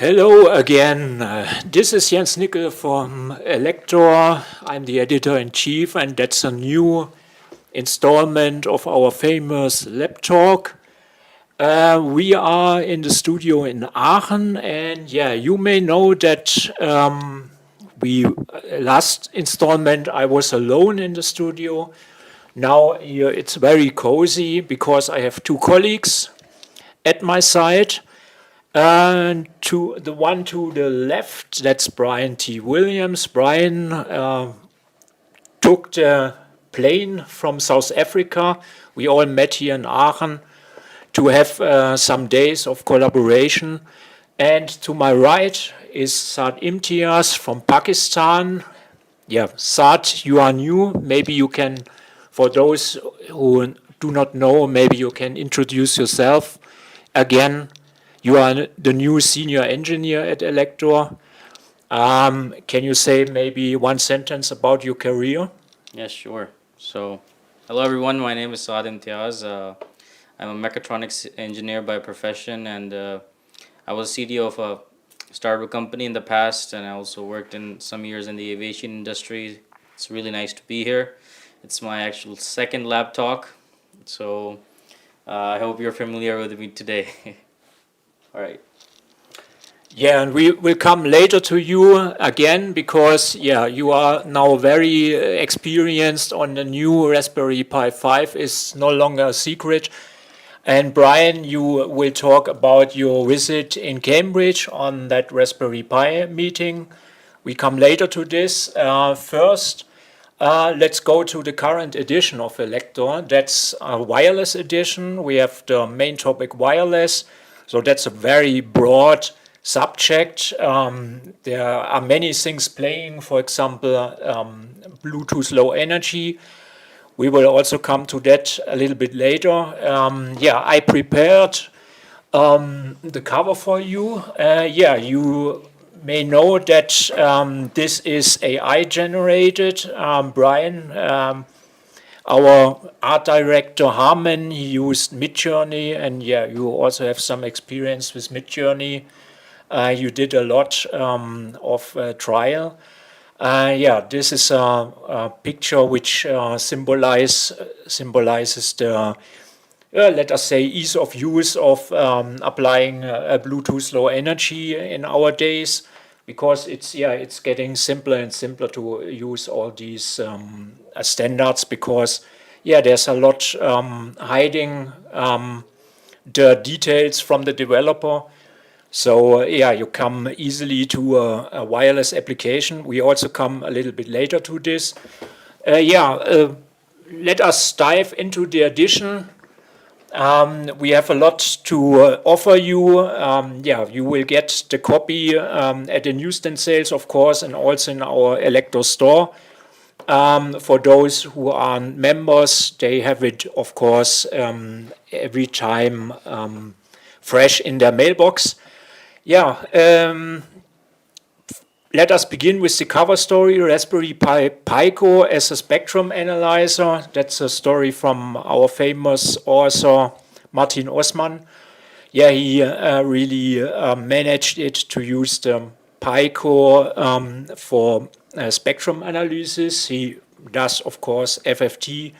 Hello again. This is Jens Nickel from Elektor. I'm the editor-in-chief, and that's a new installment of our famous Lab Talk. We are in the studio in Aachen, and yeah, you may know that last installment I was alone in the studio. Now here it's very cozy because I have two colleagues at my side. And to the one to the left, that's Brian T. Williams. Brian took the plane from South Africa. We all met here in Aachen to have some days of collaboration. And to my right is Saad Imtiaz from Pakistan. Yeah, Saad, you are new. Maybe you can, for those who do not know, maybe you can introduce yourself again. You are the new senior engineer at Elektor. Can you say maybe one sentence about your career? Yes, sure. So, hello everyone. My name is Saad Imtiaz. I'm a mechatronics engineer by profession, and I was CDO of a startup company in the past, and I also worked in some years in the aviation industry. It's really nice to be here. It's my actual second lab talk, so I hope you're familiar with me today. All right. Yeah, and we will come later to you again because, yeah, you are now very experienced on the new Raspberry Pi 5. Is no longer a secret. And Brian, you will talk about your visit in Cambridge on that Raspberry Pi meeting. We come later to this. First, let's go to the current edition of Elektor. That's a wireless edition. We have the main topic wireless. So that's a very broad subject. There are many things playing, for example, Bluetooth Low Energy. We will also come to that a little bit later. Yeah, I prepared the cover for you. Yeah, you may know that this is AI generated. Brian, our art director Harman, he used Midjourney, and yeah, you also have some experience with Midjourney. You did a lot of trial. Yeah, this is a picture which symbolizes the, let us say, ease of use of applying Bluetooth Low Energy in our days, because it's getting simpler and simpler to use all these standards, because there's a lot hiding the details from the developer. So you come easily to a wireless application. We also come a little bit later to this. Let us dive into the edition. We have a lot to offer you. You will get the copy at the newsstand sales, of course, and also in our Elektor store. For those who are members, they have it, of course, every time fresh in their mailbox. Let us begin with the cover story, Raspberry Pi Pico as a spectrum analyzer. That's a story from our famous author, Martin Osman. Yeah, he really managed it to use the Pico for spectrum analysis. He does, of course, FFT.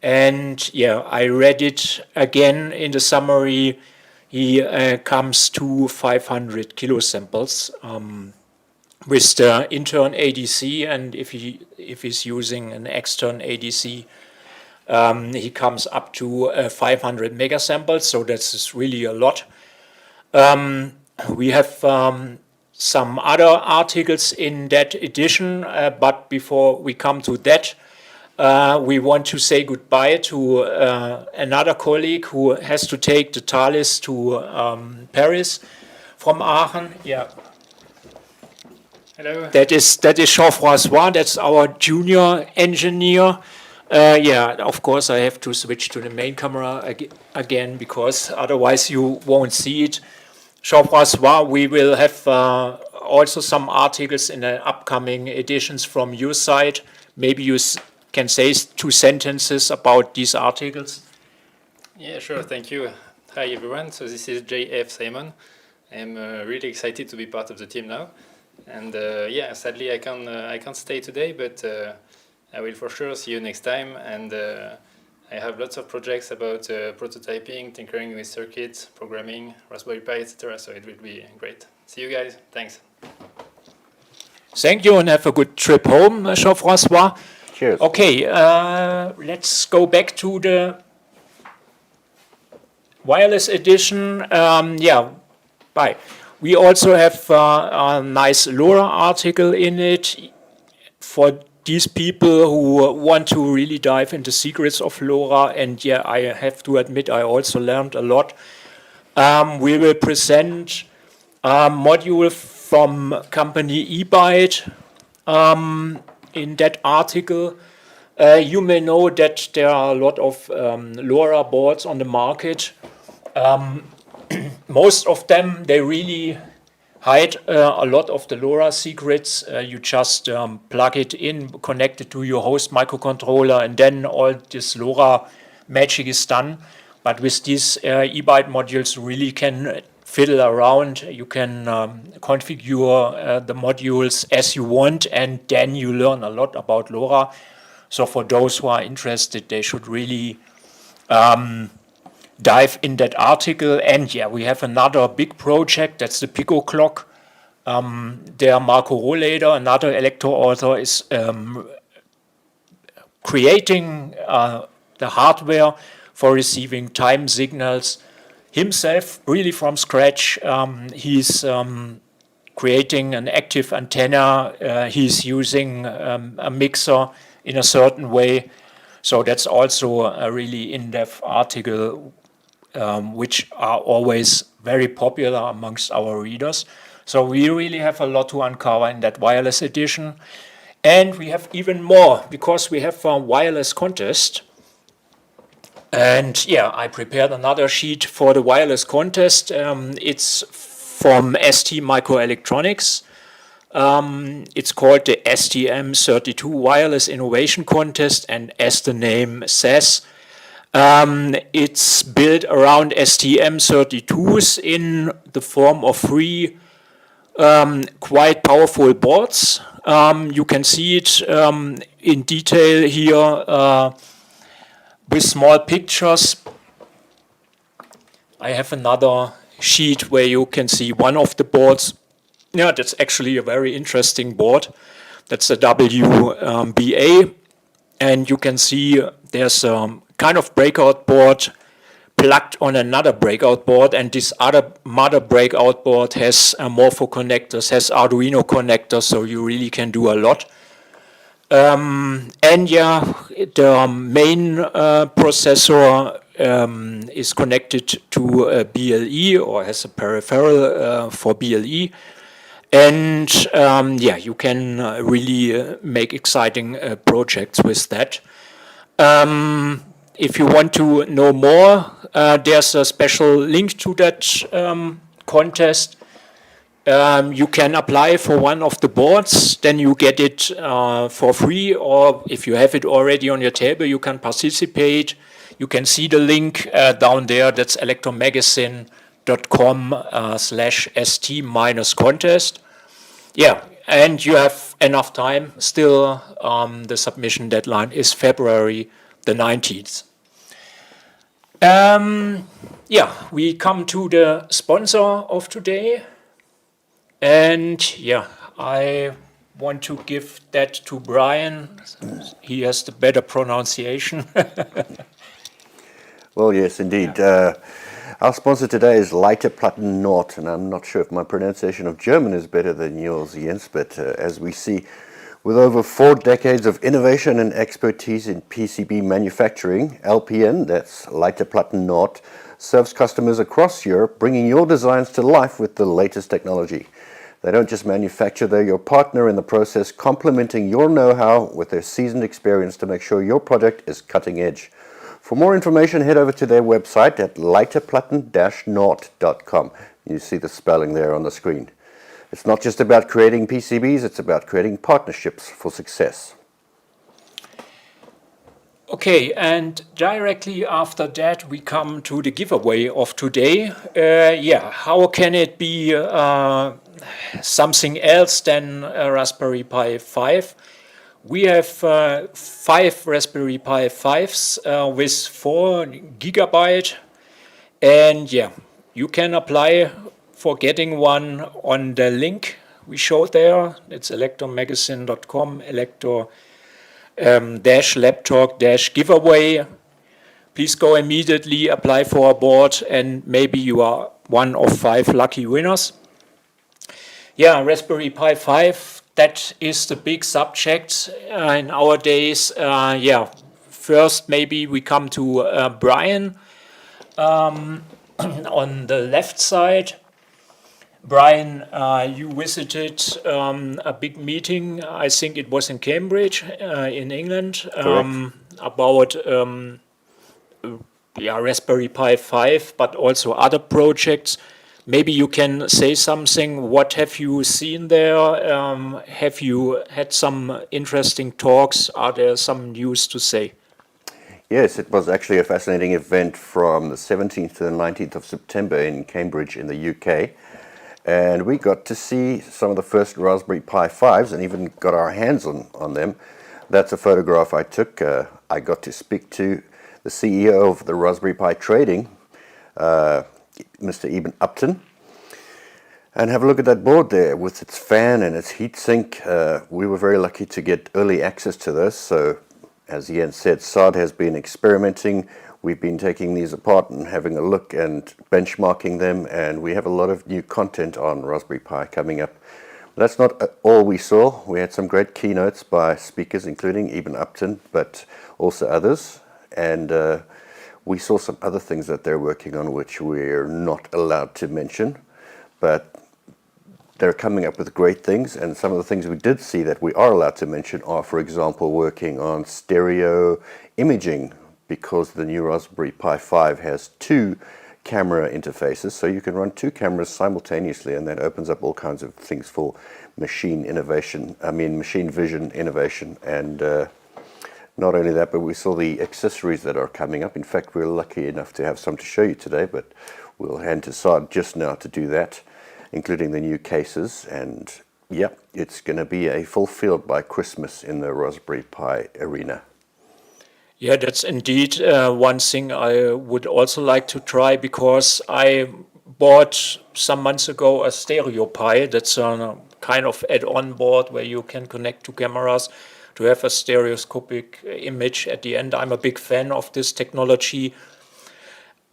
And I read it again in the summary. He comes to 500 kilosamples with the intern ADC, and if he's using an extern ADC, he comes up to 500 megasamples. So that's really a lot. We have some other articles in that edition, but before we come to that, we want to say goodbye to another colleague who has to take the Thalys to Paris from Aachen. Yeah. Hello. That is Jean-François. That's our junior engineer. Of course, I have to switch to the main camera again because otherwise you won't see it. Jean-François, we will have also some articles in the upcoming editions from your side. Maybe you can say two sentences about these articles. Yeah, sure. Thank you. Hi, everyone. So this is J.F. Simon, I'm really excited to be part of the team now. And yeah, sadly I can't stay today, but I will for sure see you next time. And I have lots of projects about prototyping, tinkering with circuits, programming, Raspberry Pi, etc. So it will be great. See you guys. Thanks. Thank you and have a good trip home, Jean-François. Cheers. Okay, let's go back to the wireless edition. Yeah, bye. We also have a nice LoRa article in it for these people who want to really dive into secrets of LoRa. And yeah, I have to admit, I also learned a lot. We will present a module from company eByte in that article. You may know that there are a lot of LoRa boards on the market. Most of them, they really hide a lot of the LoRa secrets. You just plug it in, connect it to your host microcontroller, and then all this LoRa magic is done. But with these eByte modules, you really can fiddle around. You can configure the modules as you want, and then you learn a lot about LoRa. So for those who are interested, they should really dive in that article. And yeah, we have another big project, that's the Pico clock. There Marco Rohleder, another Elektor author, is creating the hardware for receiving time signals himself, really from scratch. He's creating an active antenna. He's using a mixer in a certain way. So that's also a really in-depth article, which are always very popular amongst our readers. So we really have a lot to uncover in that wireless edition. And we have even more, because we have a wireless contest. And yeah, I prepared another sheet for the wireless contest. It's from ST Microelectronics. It's called the STM32 Wireless Innovation Contest, and as the name says, it's built around STM32s in the form of three quite powerful boards. You can see it in detail here with small pictures. I have another sheet where you can see one of the boards. Yeah, that's actually a very interesting board. That's a WBA. And you can see there's a kind of breakout board plugged on another breakout board. And this other mother breakout board has Morpho connectors, has Arduino connectors, so you really can do a lot. And yeah, the main processor is connected to BLE, or has a peripheral for BLE. And yeah, you can really make exciting projects with that. If you want to know more, there's a special link to that contest. You can apply for one of the boards, then you get it for free, or if you have it already on your table, you can participate. You can see the link down there. That's electromagazine.com/st-contest. Yeah, and you have enough time still. The submission deadline is February the 19th. Yeah, we come to the sponsor of today. And yeah, I want to give that to Brian. He has the better pronunciation. Well, yes, indeed. Our sponsor today is Elektor Nord, and I'm not sure if my pronunciation of German is better than yours, Jens, but as we see, with over 4 decades of innovation and expertise in PCB manufacturing, LPN, that's Elektor Nord, serves customers across Europe, bringing your designs to life with the latest technology. They don't just manufacture, they're your partner in the process, complementing your know-how with their seasoned experience to make sure your product is cutting edge. For more information, head over to their website at elektorplatten-nord.com. You see the spelling there on the screen. It's not just about creating PCBs, it's about creating partnerships for success. Okay, and directly after that, we come to the giveaway of today. How can it be something else than a Raspberry Pi 5? We have 5 Raspberry Pi 5s with 4 gigabyte, and you can apply for getting one on the link we showed there. It's electromagazine.com, Elektor Lab Talk giveaway. Please go immediately, apply for a board, and maybe you are one of 5 lucky winners. Raspberry Pi 5, that is the big subject nowadays. First maybe we come to Brian on the left side. Brian, you visited a big meeting, I think it was in Cambridge, in England, about Raspberry Pi 5, but also other projects. Maybe you can say something. What have you seen there? Have you had some interesting talks? Are there some news to say? Yes, it was actually a fascinating event from the 17th to the 19th of September in Cambridge in the UK. And we got to see some of the first Raspberry Pi 5s and even got our hands on them. That's a photograph I took. I got to speak to the CEO of the Raspberry Pi Trading, Mr. Eben Upton, and have a look at that board there with its fan and its heatsink. We were very lucky to get early access to this. So, as Jens said, Saad has been experimenting. We've been taking these apart and having a look and benchmarking them, and we have a lot of new content on Raspberry Pi coming up. That's not all we saw. We had some great keynotes by speakers, including Eben Upton, but also others. And we saw some other things that they're working on which we're not allowed to mention, but they're coming up with great things. And some of the things we did see that we are allowed to mention are, for example, working on stereo imaging, because the new Raspberry Pi 5 has 2 camera interfaces, so you can run 2 cameras simultaneously, and that opens up all kinds of things for machine vision innovation. And not only that, but we saw the accessories that are coming up. In fact, we're lucky enough to have some to show you today, but we'll hand to Saad just now to do that, including the new cases. And it's going to be a full field by Christmas in the Raspberry Pi arena. Yeah, that's indeed one thing I would also like to try, because I bought some months ago a stereo Pi. That's a kind of add-on board where you can connect 2 cameras to have a stereoscopic image at the end. I'm a big fan of this technology.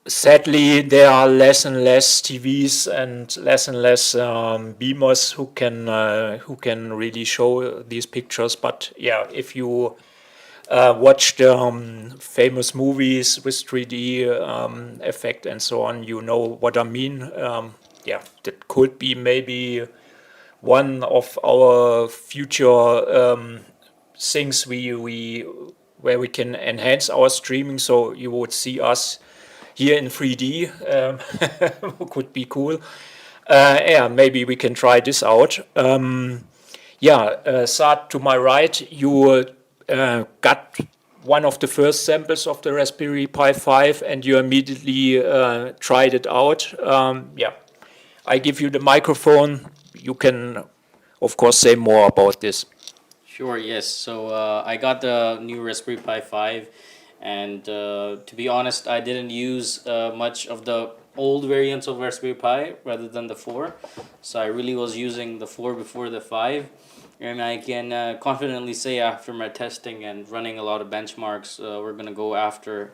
Sadly, there are less and less TVs and less beamers who can really show these pictures. But if you watch the famous movies with 3D effect and so on, you know what I mean. That could be maybe one of our future things where we can enhance our streaming, so you would see us here in 3D. Could be cool. Maybe we can try this out. Saad, to my right, you got one of the first samples of the Raspberry Pi 5 and you immediately tried it out. I give you the microphone. You can, of course, say more about this. Sure, yes. So I got the new Raspberry Pi 5, and to be honest, I didn't use much of the old variants of Raspberry Pi rather than the 4. So I really was using the 4 before the 5. And I can confidently say, after my testing and running a lot of benchmarks we're going to go after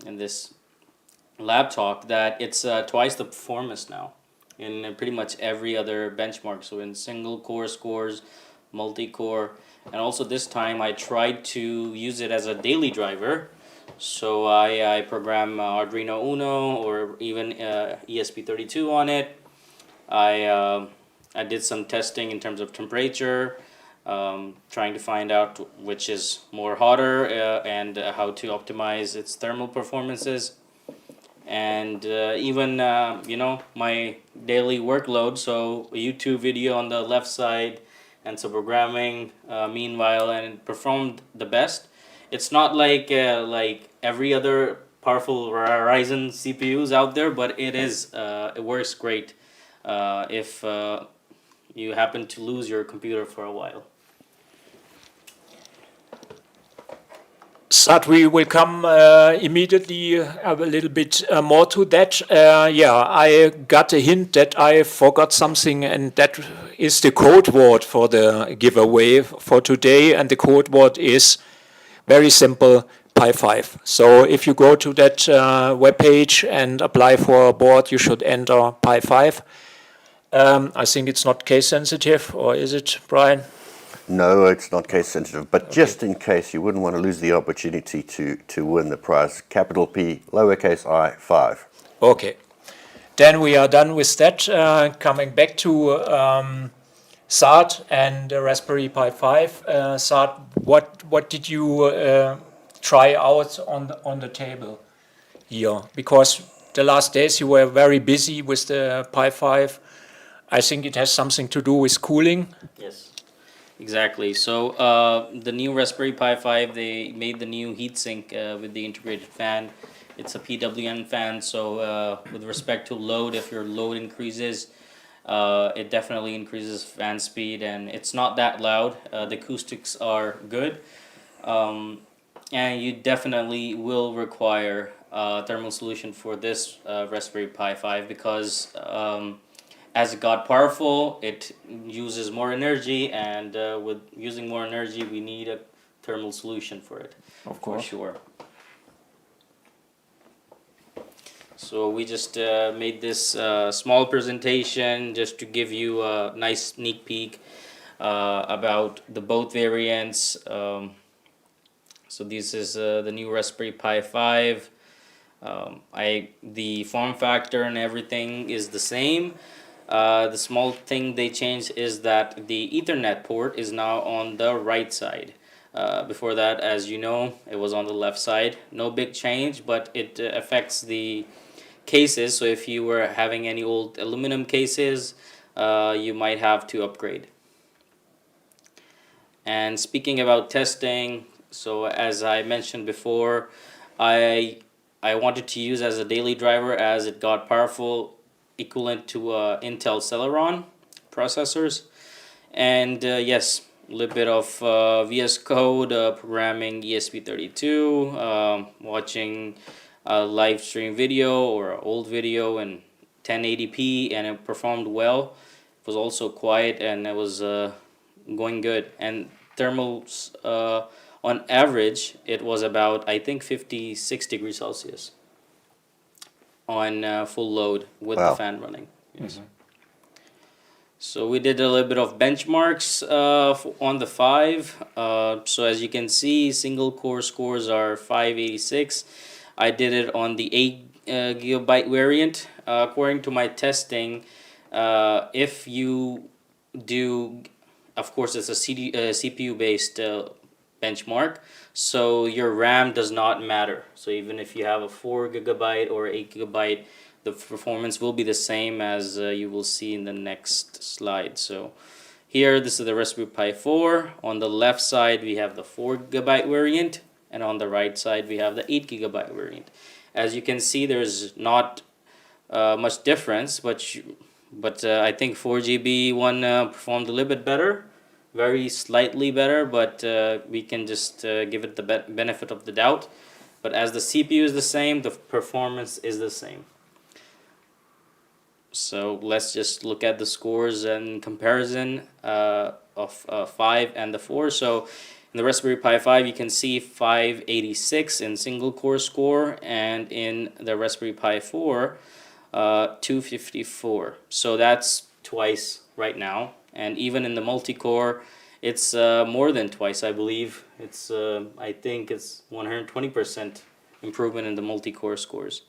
in this lab talk, that it's twice the performance now in pretty much every other benchmark. So in single core scores, multi-core, and also this time I tried to use it as a daily driver. So I program Arduino Uno or even ESP32 on it. I did some testing in terms of temperature, trying to find out which is more hotter and how to optimize its thermal performances. And even my daily workload, so a YouTube video on the left side and some programming meanwhile, and it performed the best. It's not like every other powerful Ryzen CPUs out there, but it works great if you happen to lose your computer for a while. Saad, we will come immediately a little bit more to that. I got a hint that I forgot something, and that is the code word for the giveaway for today. And the code word is very simple, Pi 5. So if you go to that webpage and apply for a board, you should enter Pi 5. I think it's not case sensitive, or is it, Brian? No, it's not case sensitive, but just in case, you wouldn't want to lose the opportunity to win the prize. Capital P, lowercase I, 5. Okay. Then we are done with that. Coming back to Saad and the Raspberry Pi 5. Saad, what did you try out on the table here? Because the last days you were very busy with the Pi 5. I think it has something to do with cooling. Yes. Exactly. So the new Raspberry Pi 5, they made the new heatsink with the integrated fan. It's a PWM fan, so with respect to load, if your load increases, it definitely increases fan speed, and it's not that loud. The acoustics are good, and you definitely will require a thermal solution for this Raspberry Pi 5 because as it got powerful, it uses more energy, and with using more energy, we need a thermal solution for it, Of course. for sure. So we just made this small presentation just to give you a nice sneak peek about the both variants. So this is the new Raspberry Pi 5. The form factor and everything is the same. The small thing they changed is that the Ethernet port is now on the right side. Before that, as you know, it was on the left side. No big change, but it affects the cases. So if you were having any old aluminum cases, you might have to upgrade. And speaking about testing, so as I mentioned before, I wanted to use as a daily driver as it got powerful, equivalent to Intel Celeron processors. And yes, a little bit of VS Code, programming ESP32, watching a live stream video or an old video in 1080p, and it performed well. It was also quiet, and it was going good. And thermals, on average, it was about, I think, 56 degrees Celsius on full load with the fan running. Yes. So we did a little bit of benchmarks on the 5. So as you can see, single core scores are 586. I did it on the 8 gigabyte variant. According to my testing, if you do, of course it's a CPU based benchmark, so your RAM does not matter. So even if you have a 4 gigabyte or 8 gigabyte, the performance will be the same, as you will see in the next slide. So here, this is the Raspberry Pi 4. On the left side, we have the 4 gigabyte variant, and on the right side, we have the 8 gigabyte variant. As you can see, there's not much difference, but I think 4 GB one performed a little bit better. Very slightly better, but we can just give it the benefit of the doubt. But as the CPU is the same, the performance is the same. So let's just look at the scores and comparison of 5 and the 4. So in the Raspberry Pi 5, you can see 586 in single core score, and in the Raspberry Pi 4, 254. So that's twice right now. And even in the multi-core, it's more than twice, I believe. It's I think it's 120% improvement in the multi-core scores.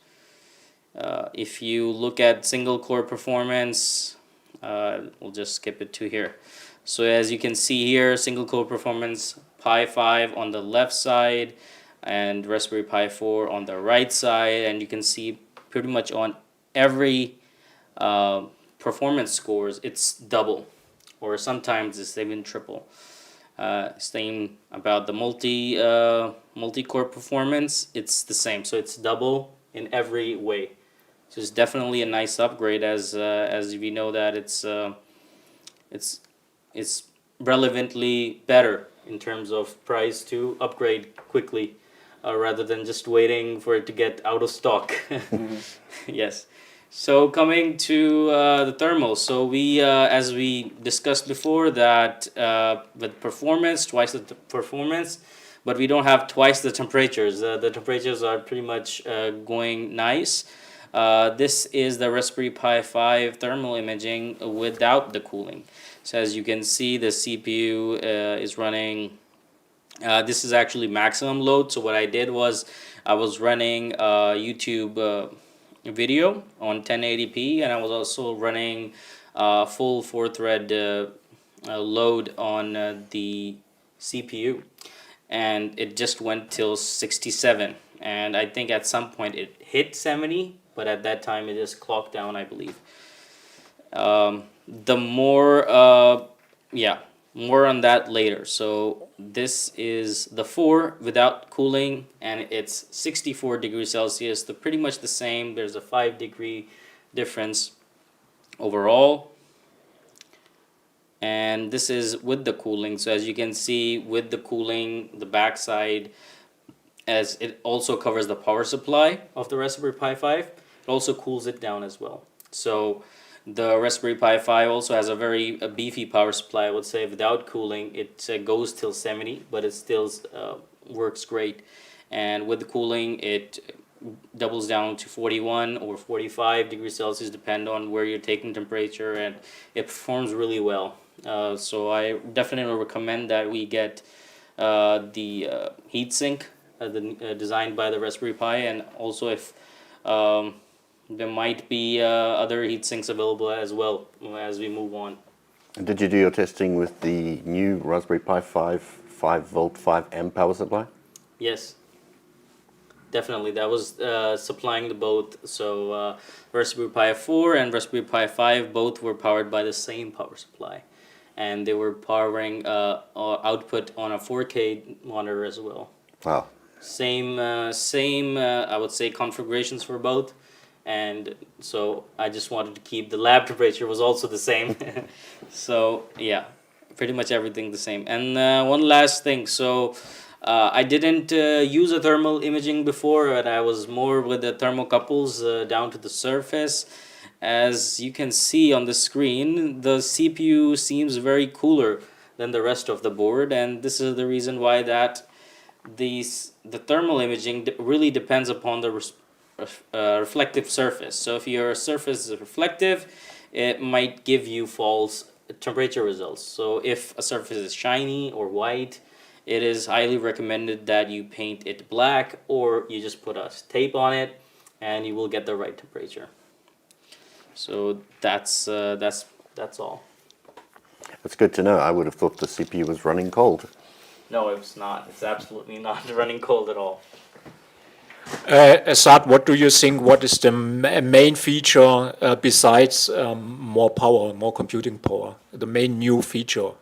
If you look at single core performance, we'll just skip it to here. So as you can see here, single core performance, Pi 5 on the left side and Raspberry Pi 4 on the right side, and you can see pretty much on every performance scores, it's double, or sometimes it's even triple. Same about the multi-core performance, it's the same. So it's double in every way. So it's definitely a nice upgrade, as we know that it's relevantly better in terms of price to upgrade quickly, rather than just waiting for it to get out of stock. Yes. So coming to the thermals, so we, as we discussed before, that with performance, twice the performance, but we don't have twice the temperatures. The temperatures are pretty much going nice. This is the Raspberry Pi 5 thermal imaging without the cooling. So as you can see, the CPU is running, this is actually maximum load. So what I did was I was running YouTube video on 1080p, and I was also running full 4-thread load on the CPU, and it just went till 67, and I think at some point it hit 70, but at that time it just clocked down, I believe. The more more on that later. So this is the 4 without cooling, and it's 64 degrees Celsius. They're pretty much the same. There's a 5-degree difference overall. And this is with the cooling. So as you can see, with the cooling, the backside, as it also covers the power supply of the Raspberry Pi 5, it also cools it down as well. So the Raspberry Pi 5 also has a very beefy power supply, I would say. Without cooling, it goes till 70, but it still works great. And with the cooling, it doubles down to 41 or 45 degrees Celsius, depend on where you're taking temperature, and it performs really well. So I definitely recommend that we get the heatsink designed by the Raspberry Pi, and also if there might be other heat sinks available as well as we move on. And did you do your testing with the new Raspberry Pi 5 volt 5 amp power supply? Yes, definitely. That was supplying the both. So Raspberry Pi 4 and Raspberry Pi 5 both were powered by the same power supply, and they were powering output on a 4K monitor as well. Wow. Same I would say configurations for both. And so I just wanted to keep the lab temperature was also the same. So yeah, pretty much everything the same. And one last thing, so I didn't use a thermal imaging before, and I was more with the thermocouples down to the surface. As you can see on the screen, the CPU seems very cooler than the rest of the board, and this is the reason why that the thermal imaging really depends upon the reflective surface. So if your surface is reflective, it might give you false temperature results. So if a surface is shiny or white, it is highly recommended that you paint it black, or you just put a tape on it and you will get the right temperature. So that's all. That's good to know. I would have thought the CPU was running cold. No, it's not. It's absolutely not running cold at all. Saad, what do you think? What is the main feature besides more power, more computing power? The main new feature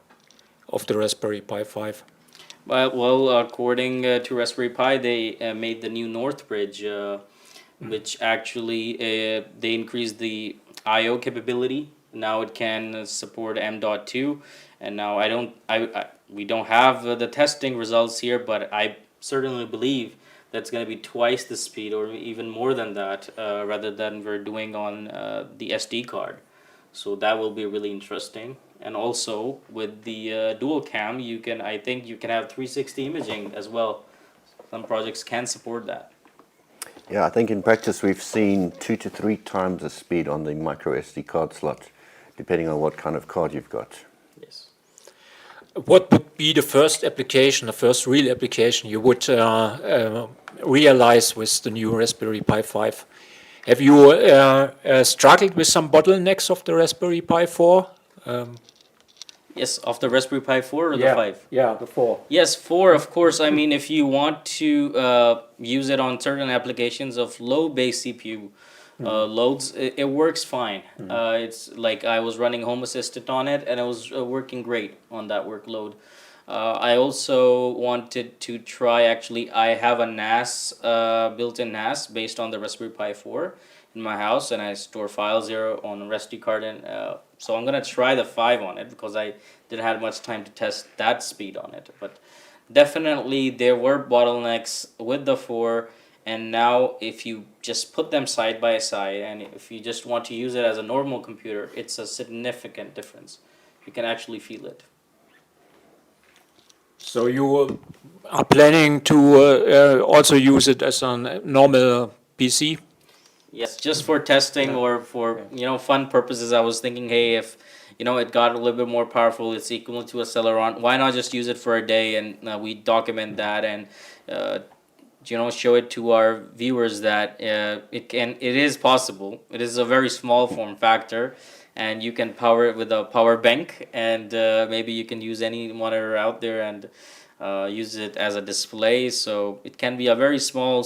of the Raspberry Pi 5? Well, according to Raspberry Pi, they made the new North Bridge, which actually they increased the I/O capability. Now it can support M.2, and now we don't have the testing results here, but I certainly believe that's going to be twice the speed or even more than that, rather than we're doing on the SD card. So that will be really interesting. And also with the dual cam, I think you can have 360 imaging as well. Some projects can support that. Yeah, I think in practice we've seen 2 to 3 times the speed on the micro SD card slot, depending on what kind of card you've got. Yes. What would be the first application, the first real application you would realize with the new Raspberry Pi 5? Have you struggled with some bottlenecks of the Raspberry Pi 4? Yes, of the Raspberry Pi 4 or the 5? Yeah, the 4. Yes, 4, of course. I mean, if you want to use it on certain applications of low base CPU loads, it works fine. It's like I was running Home Assistant on it, and it was working great on that workload. I also wanted to try, actually, I have a NAS, built-in NAS based on the Raspberry Pi 4 in my house, and I store files there on a SD card. And so I'm going to try the 5 on it because I didn't have much time to test that speed on it. But definitely there were bottlenecks with the 4, and now if you just put them side by side and if you just want to use it as a normal computer, it's a significant difference. You can actually feel it. So you are planning to also use it as a normal PC? Yes, just for testing or for fun purposes. I was thinking, hey, if it got a little bit more powerful, it's equal to a Celeron. Why not just use it for a day and we document that and show it to our viewers that it is possible. It is a very small form factor, and you can power it with a power bank, and maybe you can use any monitor out there and use it as a display. So it can be a very small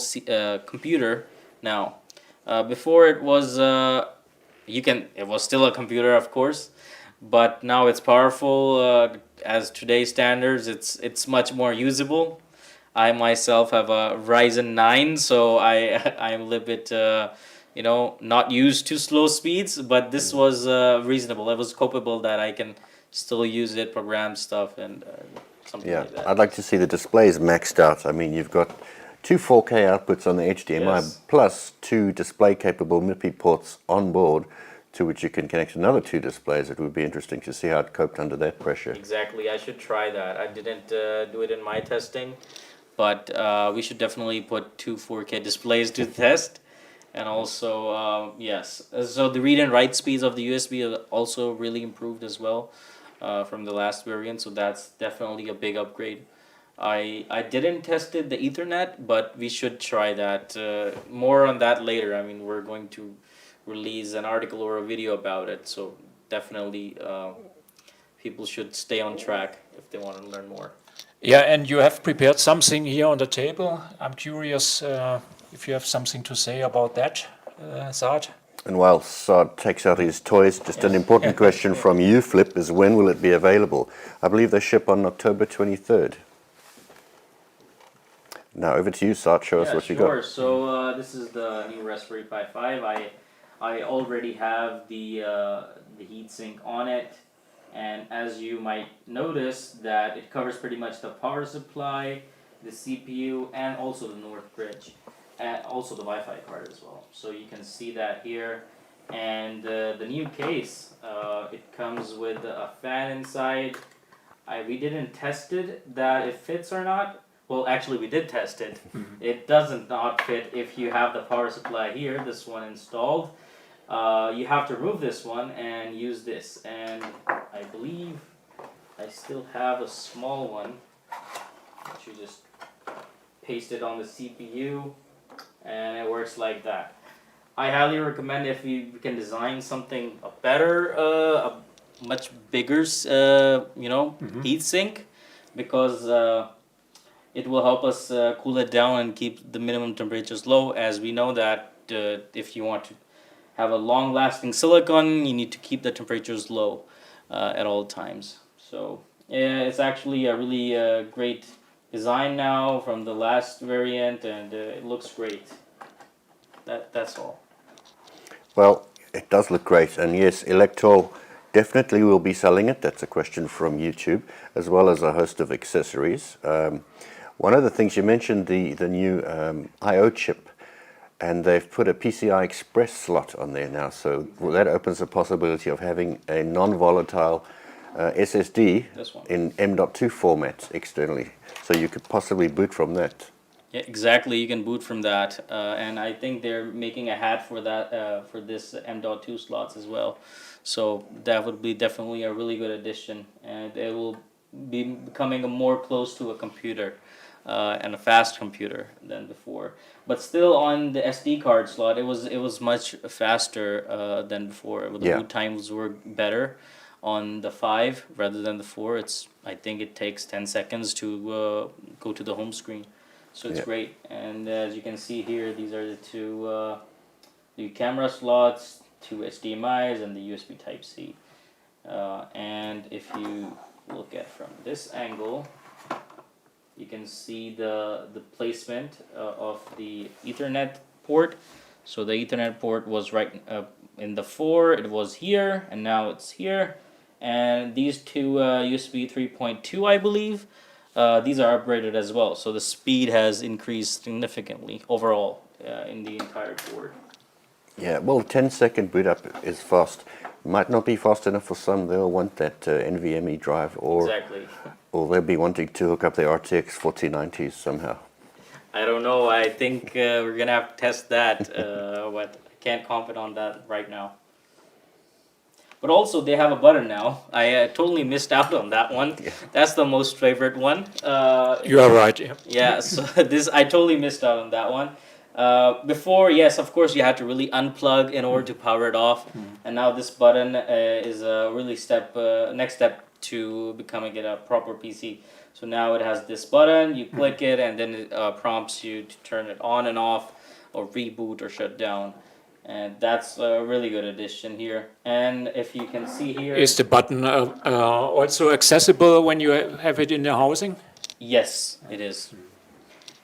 computer now. Before it was it was still a computer, of course, but now it's powerful. As today's standards, it's much more usable. I myself have a Ryzen 9, so I'm a little bit not used to slow speeds, but this was reasonable. It was culpable that I can still use it, program stuff, and something like that. I'd like to see the displays maxed out. I mean, you've got 2 4K outputs on the HDMI, Yes. plus 2 display-capable MIPI ports on board, to which you can connect another 2 displays. It would be interesting to see how it coped under that pressure. Exactly, I should try that. I didn't do it in my testing, but we should definitely put 2 4K displays to test. And also, yes, so the read and write speeds of the USB are also really improved as well from the last variant, so that's definitely a big upgrade. I didn't test it, the Ethernet, but we should try that. More on that later. I mean, we're going to release an article or a video about it, so definitely people should stay on track if they want to learn more. Yeah, and you have prepared something here on the table. I'm curious if you have something to say about that, Saad. And while Saad takes out his toys, just an important question from you, Flip, is when will it be available? I believe they ship on October 23rd. Now over to you, Saad. Show us what you got. Sure. So this is the new Raspberry Pi 5. I already have the heatsink on it, and as you might notice that it covers pretty much the power supply, the CPU, and also the North bridge, and also the Wi-Fi card as well. So you can see that here. And the new case, it comes with a fan inside. We didn't test it that it fits or not. Well, actually, we did test it. It doesn't not fit if you have the power supply here, this one installed. You have to remove this one and use this. And I believe I still have a small one, which you just paste it on the CPU, and it works like that. I highly recommend if you can design something better, a much bigger, heatsink, because it will help us cool it down and keep the minimum temperatures low, as we know that if you want to have a long-lasting silicon, you need to keep the temperatures low at all times. So yeah, it's actually a really great design now from the last variant, and it looks great. That's all. Well, it does look great, and yes, Elektor definitely will be selling it. That's a question from YouTube, as well as a host of accessories. One of the things you mentioned, the new I/O chip, and they've put a PCI Express slot on there now, so that opens the possibility of having a non-volatile SSD in M.2 format externally, so you could possibly boot from that. Yeah, exactly. You can boot from that, and I think they're making a hat for that for this M.2 slots as well. So that would be definitely a really good addition, and it will be becoming more close to a computer and a fast computer than before. But still, on the SD card slot, it was much faster than before. The boot times were better on the 5 rather than the 4. I think it takes 10 seconds to go to the home screen. So it's great. And as you can see here, these are the two camera slots, 2 HDMIs, and the USB Type-C. And if you look at from this angle, you can see the placement of the Ethernet port. So the Ethernet port was right in the 4, it was here, and now it's here. And these two USB 3.2, I believe, these are upgraded as well. So the speed has increased significantly overall in the entire board. Yeah, well, 10-second boot up is fast. Might not be fast enough for some. They'll want that NVMe drive, or Exactly. or they'll be wanting to hook up their RTX 4090s somehow. I don't know. I think we're gonna have to test that, but I can't comment on that right now. But also, they have a button now. I totally missed out on that one. Yeah. That's the most favorite one. You are right. Yeah. Yeah, so I totally missed out on that one. Before, yes, of course, you had to really unplug in order to power it off, and now this button is a really next step to becoming a proper PC. So now it has this button, you click it, and then it prompts you to turn it on and off, or reboot or shut down. And that's a really good addition here. And if you can see here... Is the button also accessible when you have it in the housing? Yes, it is.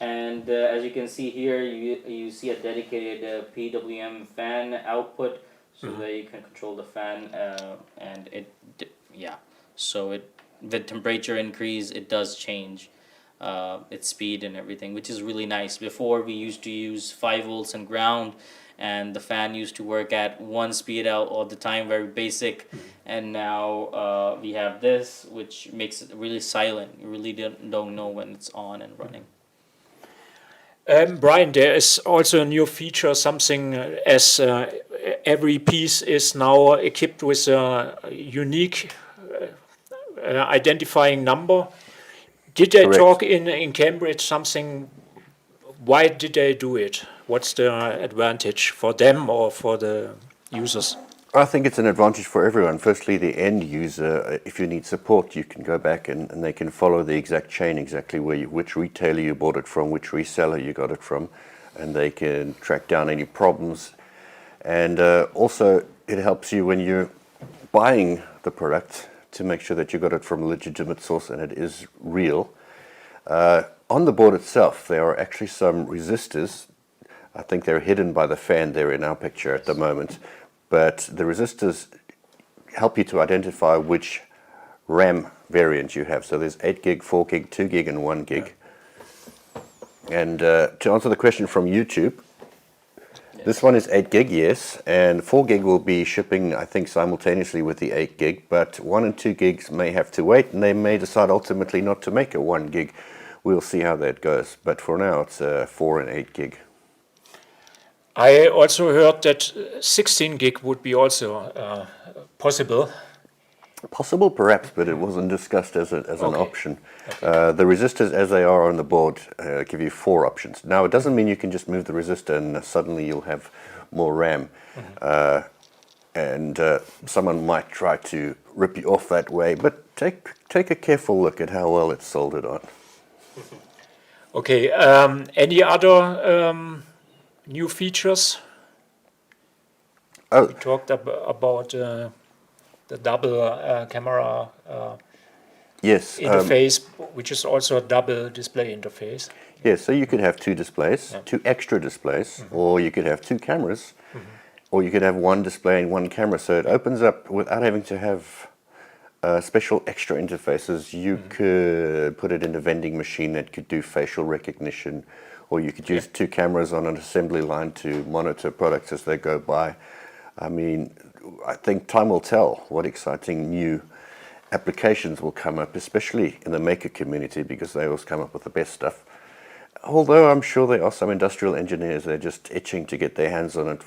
And as you can see here, you see a dedicated PWM fan output, so that you can control the fan, and so with temperature increase, it does change its speed and everything, which is really nice. Before, we used to use 5 volts and ground, and the fan used to work at 1 speed out all the time, very basic. And now we have this, which makes it really silent. You really don't know when it's on and running. Brian, there is also a new feature, something as every piece is now equipped with a unique identifying number. Did they Correct. talk in Cambridge something? Why did they do it? What's the advantage for them or for the users? I think it's an advantage for everyone. Firstly, the end user, if you need support, you can go back and they can follow the exact chain, exactly which retailer you bought it from, which reseller you got it from, and they can track down any problems. And also, it helps you when you're buying the product to make sure that you got it from a legitimate source and it is real. On the board itself, there are actually some resistors. I think they're hidden by the fan there in our picture at the moment. But the resistors help you to identify which RAM variant you have. So there's 8 gig, 4 gig, 2 gig, and 1 gig. And to answer the question from YouTube, this one is 8 gig, yes, and 4 gig will be shipping, I think, simultaneously with the 8 gig, but 1 and 2 gigs may have to wait, and they may decide ultimately not to make a 1 gig. We'll see how that goes, but for now it's 4 and 8 gig. I also heard that 16 gig would be also possible. Possible, perhaps, but it wasn't discussed as an Okay. option. The resistors, as they are on the board, give you 4 options. Now, it doesn't mean you can just move the resistor and suddenly you'll have more RAM. And someone might try to rip you off that way, but take a careful look at how well it's soldered on. Okay, any other new features? Oh, We talked about the double camera yes. interface, which is also a double display interface. Yes, so you could have 2 displays, 2 extra displays, or you could have 2 cameras, or you could have 1 display and 1 camera. So it opens up without having to have special extra interfaces. You could put it in a vending machine that could do facial recognition, or you could use 2 cameras on an assembly line to monitor products as they go by. I mean, I think time will tell what exciting new applications will come up, especially in the maker community, because they always come up with the best stuff. Although I'm sure there are some industrial engineers, they're just itching to get their hands on it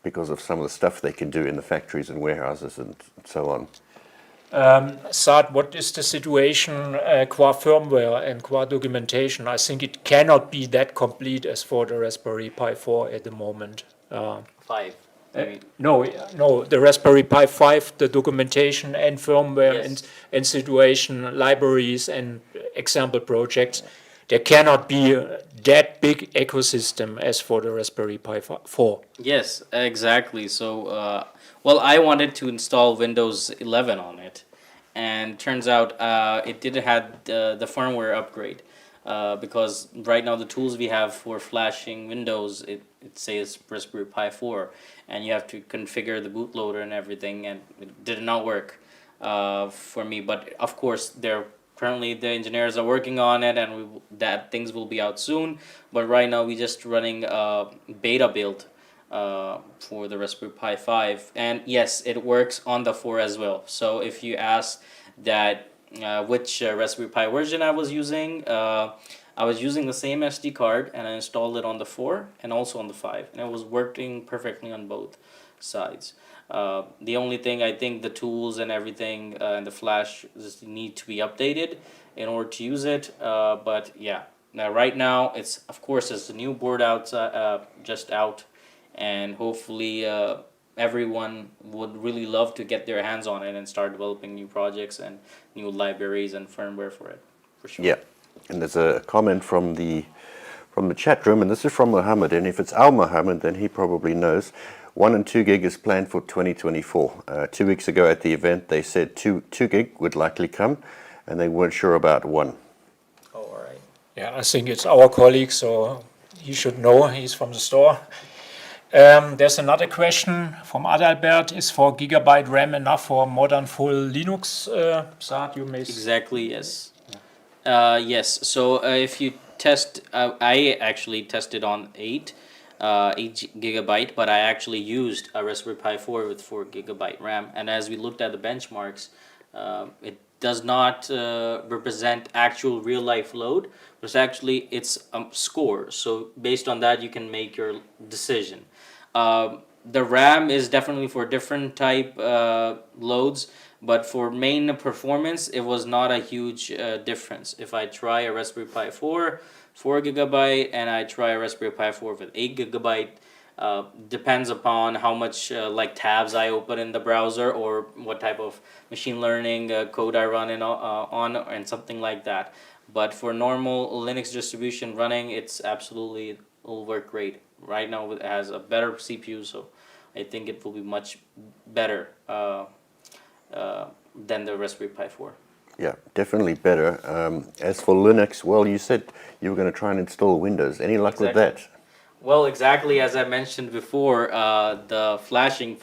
because of some of the stuff they can do in the factories and warehouses and so on. Saad, what is the situation qua firmware and qua documentation? I think it cannot be that complete as for the Raspberry Pi 4 at the moment. 5. No, the Raspberry Pi 5, the documentation and firmware Yes. and situation, libraries and example projects, there cannot be that big ecosystem as for the Raspberry Pi 4. Yes, exactly. So, well, I wanted to install Windows 11 on it, and turns out it didn't have the firmware upgrade. Because right now the tools we have for flashing Windows, it says Raspberry Pi 4, and you have to configure the bootloader and everything, and it did not work for me. But of course, currently the engineers are working on it, and that things will be out soon. But right now we just running a beta build for the Raspberry Pi 5, and yes, it works on the 4 as well. So if you ask that which Raspberry Pi version I was using the same SD card, and I installed it on the 4 and also on the 5, and it was working perfectly on both sides. The only thing, I think the tools and everything and the flash just need to be updated in order to use it. But yeah, now right now it's a new board out just out, and hopefully everyone would really love to get their hands on it and start developing new projects and new libraries and firmware for it, for sure. Yeah, and there's a comment from the chat room, and this is from Mohammed, and if it's Al Mohammed, then he probably knows. 1 and 2 gig is planned for 2024. 2 weeks ago at the event, they said 2 gig would likely come, and they weren't sure about 1. Oh, all right. Yeah, I think it's our colleague, so he should know. He's from the store. There's another question from Adalbert. Is 4 gigabyte RAM enough for modern full Linux? Saad, you may... Exactly, yes. Yes, so if you test, I actually tested on 8 gigabyte, but I actually used a Raspberry Pi 4 with 4 gigabyte RAM. And as we looked at the benchmarks, it does not represent actual real life load, but it's a score. So based on that, you can make your decision. The RAM is definitely for different type loads, but for main performance, it was not a huge difference. If I try a Raspberry Pi 4 gigabyte, and I try a Raspberry Pi 4 with 8 gigabyte, depends upon how much like tabs I open in the browser, or what type of machine learning code I run on, and something like that. But for normal Linux distribution running, it'll work great. Right now it has a better CPU, so I think it will be much better than the Raspberry Pi 4. Yeah, definitely better. As for Linux, well, you said you were going to try and install Windows. Any luck with that? Well, exactly as I mentioned before, the flashing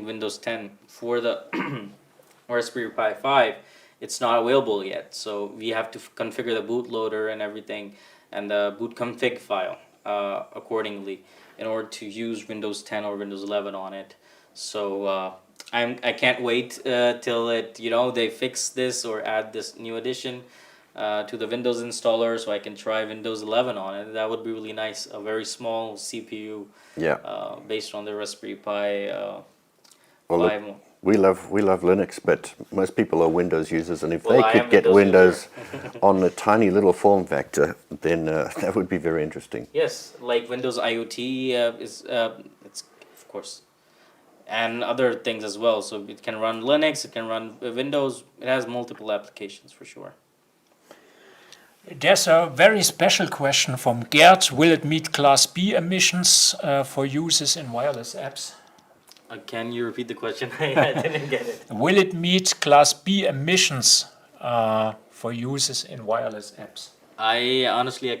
Windows 10 for the Raspberry Pi 5, it's not available yet. So we have to configure the bootloader and everything, and the boot config file accordingly in order to use Windows 10 or Windows 11 on it. So I can't wait till they fix this or add this new addition to the Windows installer, so I can try Windows 11 on it. That would be really nice. A very small CPU, based on the Raspberry Pi 5. Look, we love Linux, but most people are Windows users, and if they could get Windows on a tiny little form factor, then that would be very interesting. Yes, like Windows IoT it's of course, and other things as well. So it can run Linux, it can run Windows. It has multiple applications for sure. There's a very special question from Gert. Will it meet Class B emissions for uses in wireless apps? Can you repeat the question? I didn't get it. Will it meet Class B emissions for uses in wireless apps? I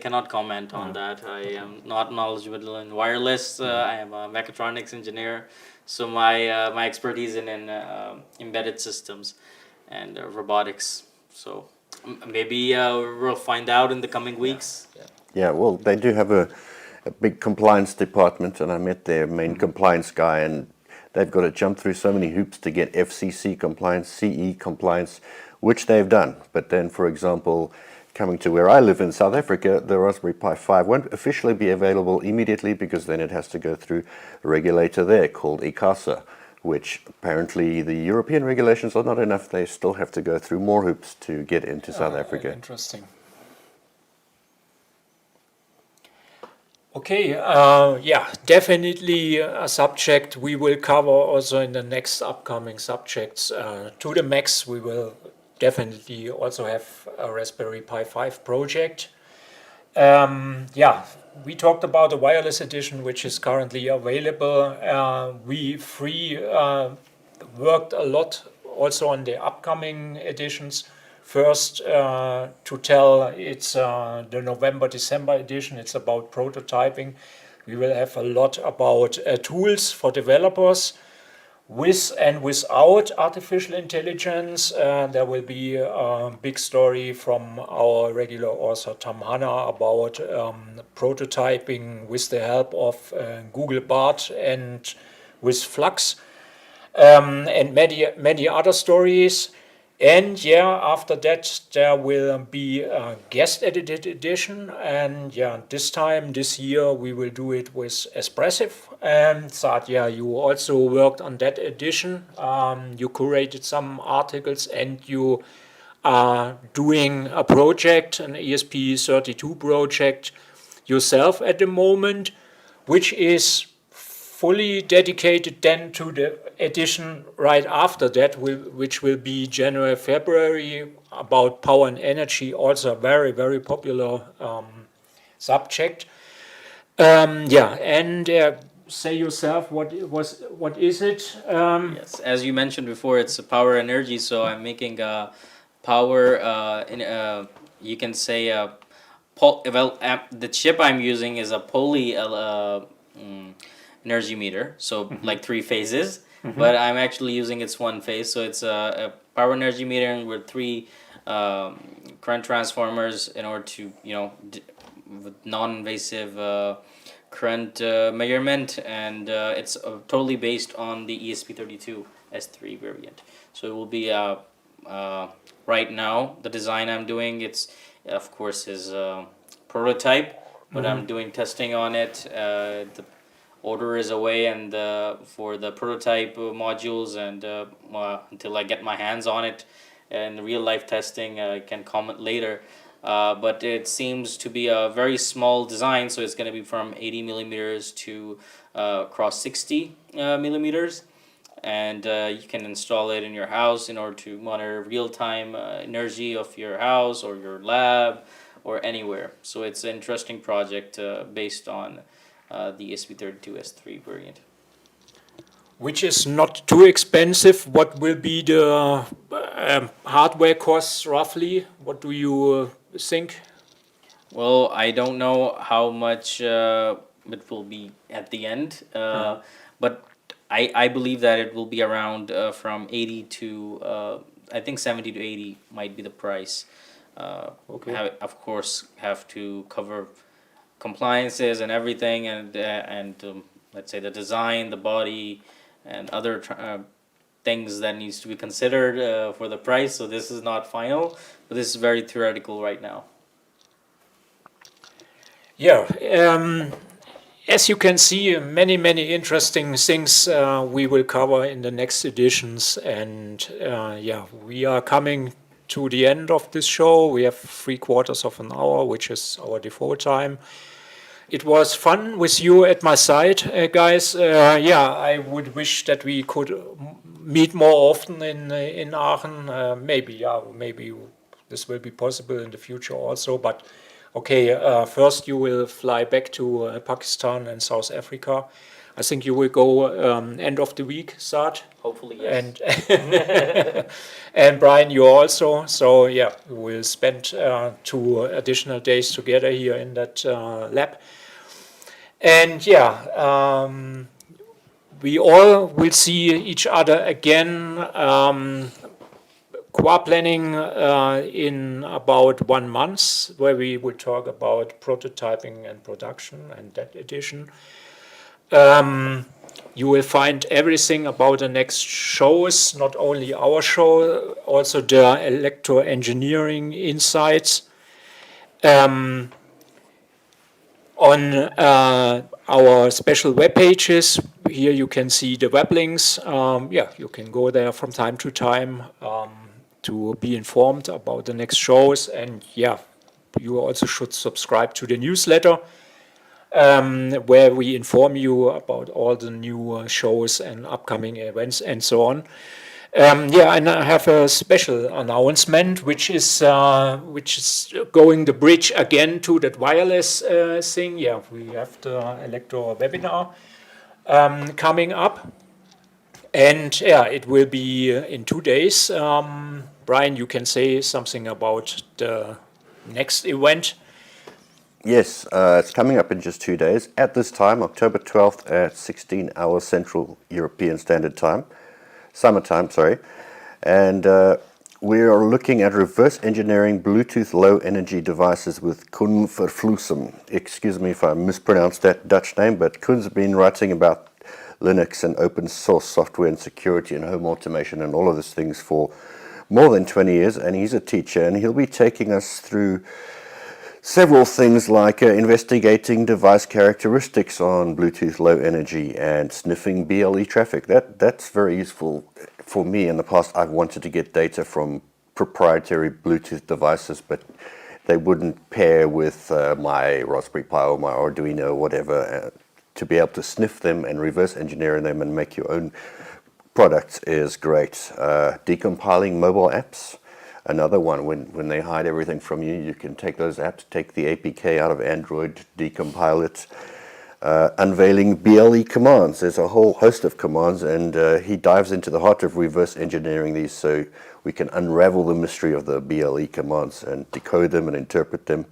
cannot comment on that. I am not knowledgeable in wireless. I am a mechatronics engineer, so my expertise in embedded systems and robotics. So maybe we'll find out in the coming weeks. Yeah, well, they do have a big compliance department, and I met their main compliance guy, and they've got to jump through so many hoops to get FCC compliance, CE compliance, which they've done. But then, for example, coming to where I live in South Africa, the Raspberry Pi 5 won't officially be available immediately, because then it has to go through a regulator there called ICASA, which apparently the European regulations are not enough. They still have to go through more hoops to get into South Africa. Interesting. Okay, definitely a subject we will cover also in the next upcoming subjects. To the max, we will definitely also have a Raspberry Pi 5 project. We talked about the wireless edition, which is currently available. We worked a lot also on the upcoming editions. First, to tell, it's the November-December edition. It's about prototyping. We will have a lot about tools for developers with and without artificial intelligence. There will be a big story from our regular author Tam Hanna about prototyping with the help of Google Bart and with Flux, and many other stories. And yeah, after that there will be a guest edited edition, and yeah, this year we will do it with Espressive. And Saad, yeah, you also worked on that edition. You curated some articles, and you are doing a project, an ESP32 project yourself at the moment, which is fully dedicated then to the edition right after that, which will be January, February, about power and energy, also a very, very popular subject. Say yourself, what is it? Yes, as you mentioned before, it's power energy. So I'm making power. You can say the chip I'm using is a poly energy meter. So like 3 phases, but I'm actually using its 1 phase. So it's a power energy meter with 3 current transformers in order to with non-invasive current measurement, and it's totally based on the ESP32 S3 variant. So it will be right now the design I'm doing. It's of course is prototype, but I'm doing testing on it. The order is away, and for the prototype modules, and until I get my hands on it and real life testing, I can comment later. But it seems to be a very small design, so it's going to be from 80 millimeters to across 60 millimeters, and you can install it in your house in order to monitor real-time energy of your house or your lab or anywhere. So it's an interesting project based on the ESP32 S3 variant. Which is not too expensive. What will be the hardware costs roughly? What do you think? Well, I don't know how much it will be at the end, but I believe that it will be around from 80 to I think 70 to 80 might be the price. Okay. Of course, have to cover compliances and everything, and let's say the design, the body, and other things that needs to be considered for the price. So this is not final, but this is very theoretical right now. Yeah, as you can see, many interesting things we will cover in the next editions, and we are coming to the end of this show. We have 3/4 of an hour, which is our default time. It was fun with you at my side, guys. I would wish that we could meet more often in Aachen. Maybe this will be possible in the future also. But okay, first you will fly back to Pakistan and South Africa. I think you will go end of the week, Saad. Hopefully, yes. And Brian, you also. So yeah, we'll spend 2 additional days together here in that lab. And we all will see each other again. Qua planning in about 1 month, where we will talk about prototyping and production and that edition. You will find everything about the next shows, not only our show, also the Elektor Engineering Insights. On our special web pages, here you can see the web links. You can go there from time to time to be informed about the next shows. And you also should subscribe to the newsletter, where we inform you about all the new shows and upcoming events and so on. And I have a special announcement, which is going the bridge again to that wireless thing. We have the Elektor webinar coming up, And yeah, it will be in 2 days. Brian, you can say something about the next event. Yes, it's coming up in just 2 days. At this time, October 12th at 16 hours Central European Standard Time, summertime, sorry. And we are looking at reverse engineering Bluetooth low energy devices with Kun Verfloesem. Excuse me if I mispronounced that Dutch name, but Kun's been writing about Linux and open source software and security and home automation and all of these things for more than 20 years. And he's a teacher, and he'll be taking us through several things like investigating device characteristics on Bluetooth low energy and sniffing BLE traffic. That's very useful for me. In the past, I've wanted to get data from proprietary Bluetooth devices, but they wouldn't pair with my Raspberry Pi or my Arduino or whatever. To be able to sniff them and reverse engineer them and make your own products is great. Decompiling mobile apps. Another one, when they hide everything from you, you can take those apps, take the APK out of Android, decompile it. Unveiling BLE commands. There's a whole host of commands, and he dives into the heart of reverse engineering these so we can unravel the mystery of the BLE commands and decode them and interpret them.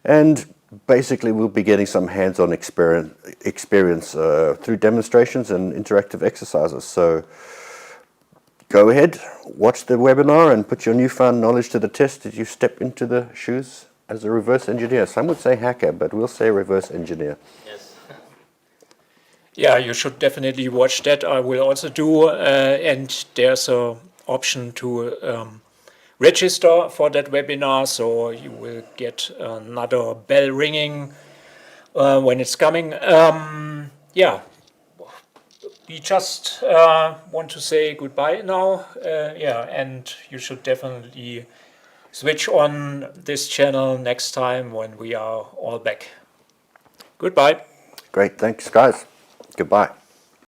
And basically, we'll be getting some hands-on experience through demonstrations and interactive exercises. So go ahead, watch the webinar and put your newfound knowledge to the test as you step into the shoes as a reverse engineer. Some would say hacker, but we'll say reverse engineer. Yes. Yeah, you should definitely watch that. I will also do, and there's a option to register for that webinar, so you will get another bell ringing when it's coming. Yeah. We just want to say goodbye now, yeah, and you should definitely switch on this channel next time when we are all back. Goodbye. Great, thanks guys. Goodbye.